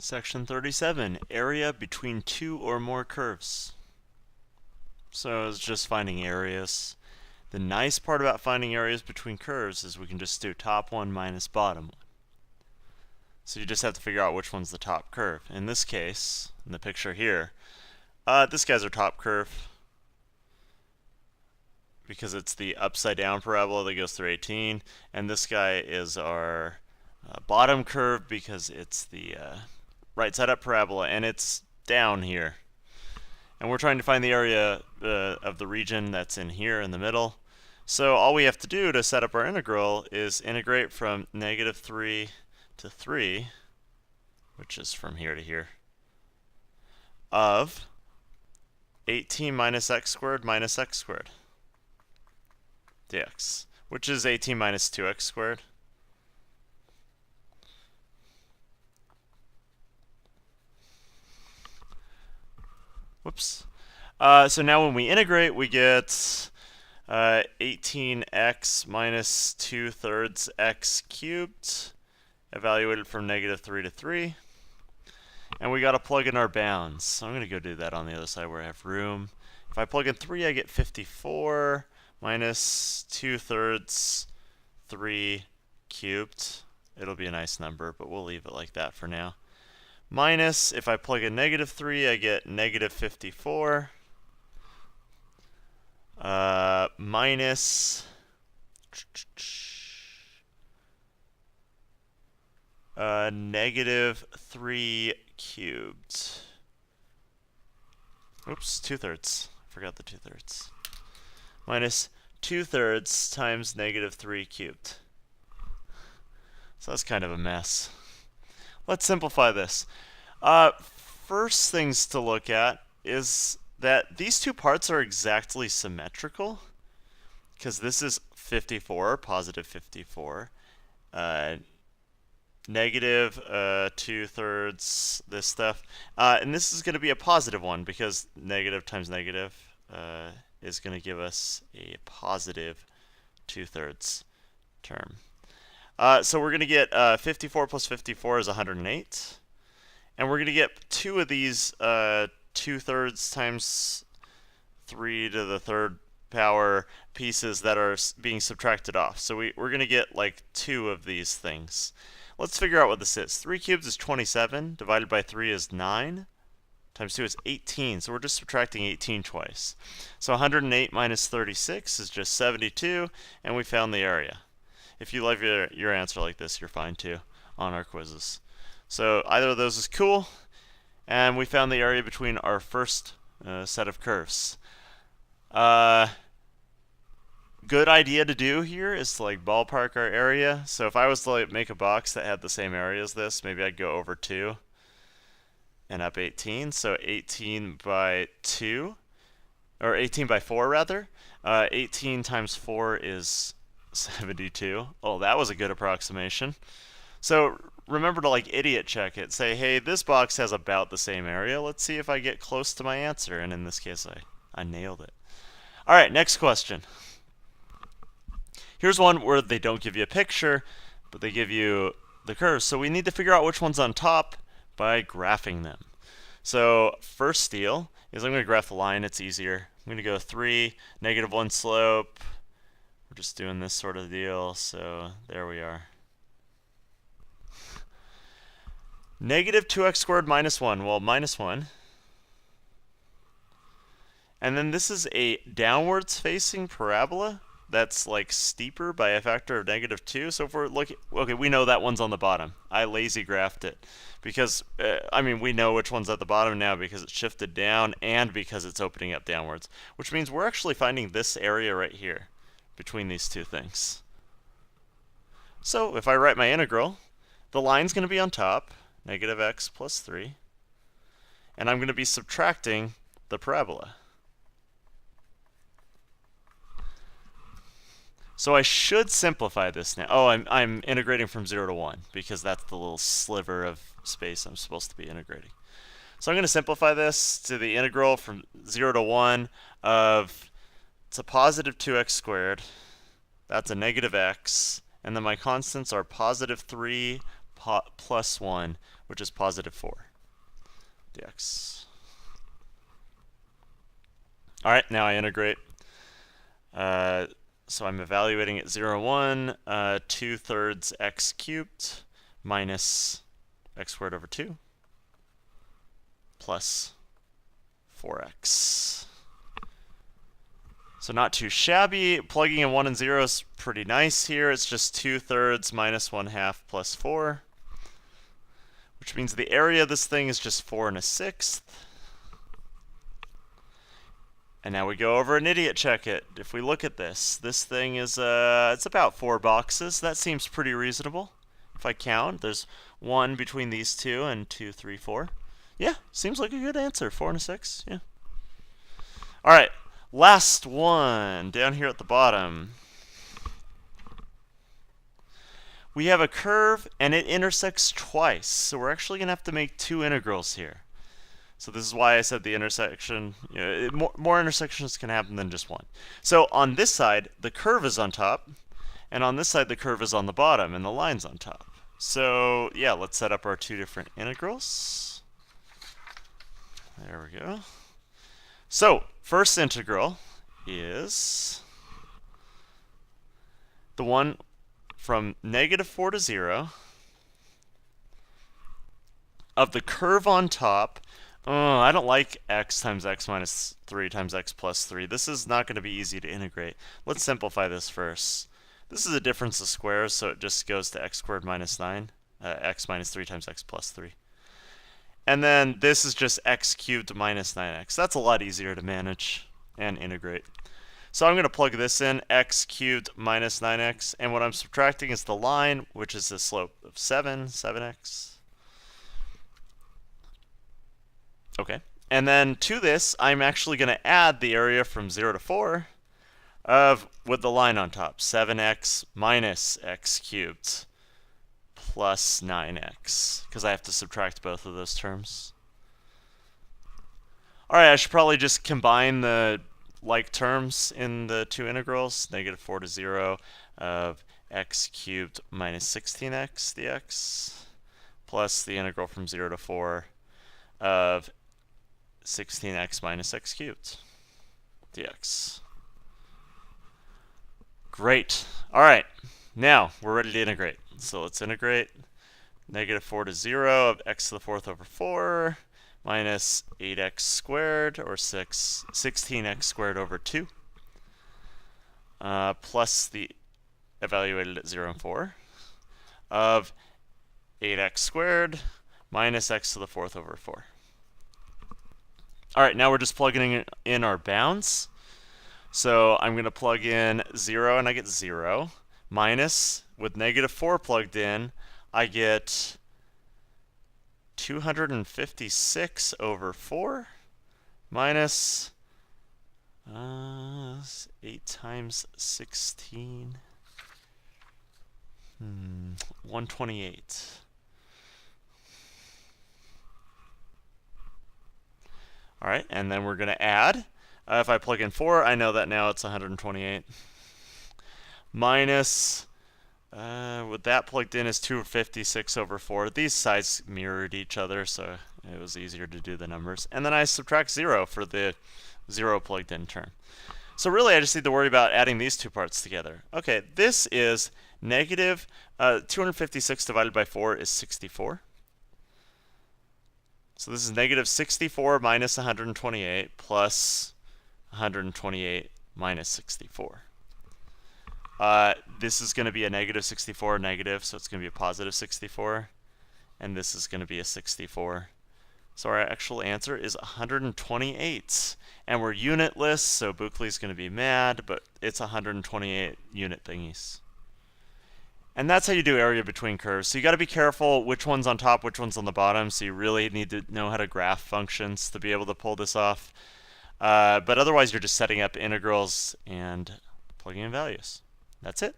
Section 37, area between two or more curves. So it's just finding areas. The nice part about finding areas between curves is we can just do top one minus bottom one. So you just have to figure out which one's the top curve. In this case, in the picture here, this guy's our top curve because it's the upside down parabola that goes through 18, and this guy is our bottom curve because it's the right side up parabola, and it's down here. And we're trying to find the area of the region that's in here in the middle. So all we have to do to set up our integral is integrate from -3 to 3, which is from here to here, of 18 minus x squared minus x squared dx, which is 18 minus 2x squared. Whoops. So now when we integrate, we get 18x minus 2/3 x cubed, evaluated from -3 to 3. And we got to plug in our bounds. So I'm going to go do that on the other side where I have room. If I plug in 3, I get 54 minus 2/3 3 cubed. It'll be a nice number, but we'll leave it like that for now. Minus, if I plug in -3, I get -54. Minus -3 cubed. Oops, 2/3. Forgot the 2/3. Minus 2/3 times -3 cubed. So that's kind of a mess. Let's simplify this. First things to look at is that these two parts are exactly symmetrical, because this is 54, positive 54, negative 2/3 this stuff, and this is going to be a positive one because negative times negative is going to give us a positive 2/3 term. So we're going to get 54 plus 54 is 108. And we're going to get two of these 2/3 times 3 to the third power pieces that are being subtracted off. So we're going to get like two of these things. Let's figure out what this is. 3 cubed is 27, divided by 3 is 9, times 2 is 18. So we're just subtracting 18 twice. So 108 minus 36 is just 72, and we found the area. If you leave your answer like this, you're fine too on our quizzes. So either of those is cool, and we found the area between our first set of curves. Good idea to do here is to like ballpark our area. So if I was to like make a box that had the same area as this, maybe I'd go over 2 and up 18. So 18 by 2, or 18 by 4 rather. 18 times 4 is 72. Oh, that was a good approximation. So remember to like idiot check it. Say, hey, this box has about the same area. Let's see if I get close to my answer. And in this case, I nailed it. All right, next question. Here's one where they don't give you a picture, but they give you the curves. So we need to figure out which one's on top by graphing them. So first deal is I'm going to graph the line. It's easier. I'm going to go 3, -1 slope. We're just doing this sort of deal. So there we are. -2x squared minus 1. Well, minus 1. And then this is a downwards facing parabola that's like steeper by a factor of -2. So if we're looking, okay, we know that one's on the bottom. I lazy graphed it because, I mean, we know which one's at the bottom now because it's shifted down and because it's opening up downwards, which means we're actually finding this area right here between these two things. So if I write my integral, the line's going to be on top, -x plus 3, and I'm going to be subtracting the parabola. So I should simplify this now. Oh, I'm integrating from 0 to 1 because that's the little sliver of space I'm supposed to be integrating. So I'm going to simplify this to the integral from 0 to 1 of, it's a positive 2x squared, that's a -x, and then my constants are positive 3 plus 1, which is positive 4 dx. All right, now I integrate. So I'm evaluating at 0, 1, 2/3 x cubed minus x squared over 2 plus 4x. So not too shabby. Plugging in 1 and 0 is pretty nice here. It's just 2/3 minus 1/2 plus 4, which means the area of this thing is just 4 1/6. And now we go over an idiot check it. If we look at this thing is, it's about 4 boxes. That seems pretty reasonable. If I count, there's 1 between these two, and 2, 3, 4. Yeah, seems like a good answer, 4 1/6, yeah. All right, last one, down here at the bottom. We have a curve, and it intersects twice, so we're actually going to have to make 2 integrals here. So this is why I said the intersection, more intersections can happen than just one. So on this side, the curve is on top, and on this side, the curve is on the bottom, and the line's on top. So yeah, let's set up our 2 different integrals. There we go. So first integral is the one from -4 to 0 of the curve on top. Oh, I don't like x times x minus 3 times x plus 3. This is not going to be easy to integrate. Let's simplify this first. This is a difference of squares, so it just goes to x squared minus 9, x minus 3 times x plus 3. And then this is just x cubed minus 9x. That's a lot easier to manage and integrate. So I'm going to plug this in, x cubed minus 9x, and what I'm subtracting is the line, which is the slope of 7x. Okay, and then to this, I'm actually going to add the area from 0 to 4 with the line on top, 7x minus x cubed plus 9x, because I have to subtract both of those terms. All right, I should probably just combine the like terms in the 2 integrals, -4 to 0 of x cubed minus 16x dx, plus the integral from 0 to 4 of 16x minus x cubed dx. Great. All right, now we're ready to integrate. So let's integrate -4 to 0 of x to the 4th over 4 minus 8x squared, or 16x squared over 2, plus the evaluated at 0 and 4 of 8x squared minus x to the 4th over 4. All right, now we're just plugging in our bounds. So I'm going to plug in 0, and I get 0. Minus, with -4 plugged in, I get 256 over 4 minus 8 times 16, 128. All right, and then we're going to add. If I plug in 4, I know that now it's 128. Minus, with that plugged in, is 256 over 4. These sides mirrored each other, so it was easier to do the numbers. And then I subtract 0 for the 0 plugged in term. So really, I just need to worry about adding these two parts together. Okay, this is negative 256 divided by 4 is 64. So this is negative 64 minus 128 plus 128 minus 64. This is going to be a negative 64 negative, so it's going to be a positive 64. And this is going to be a 64. So our actual answer is 128. And we're unitless, so Buckley's going to be mad, but it's 128 unit thingies. And that's how you do area between curves. So you got to be careful which one's on top, which one's on the bottom. So you really need to know how to graph functions to be able to pull this off. But otherwise, you're just setting up integrals and plugging in values. That's it.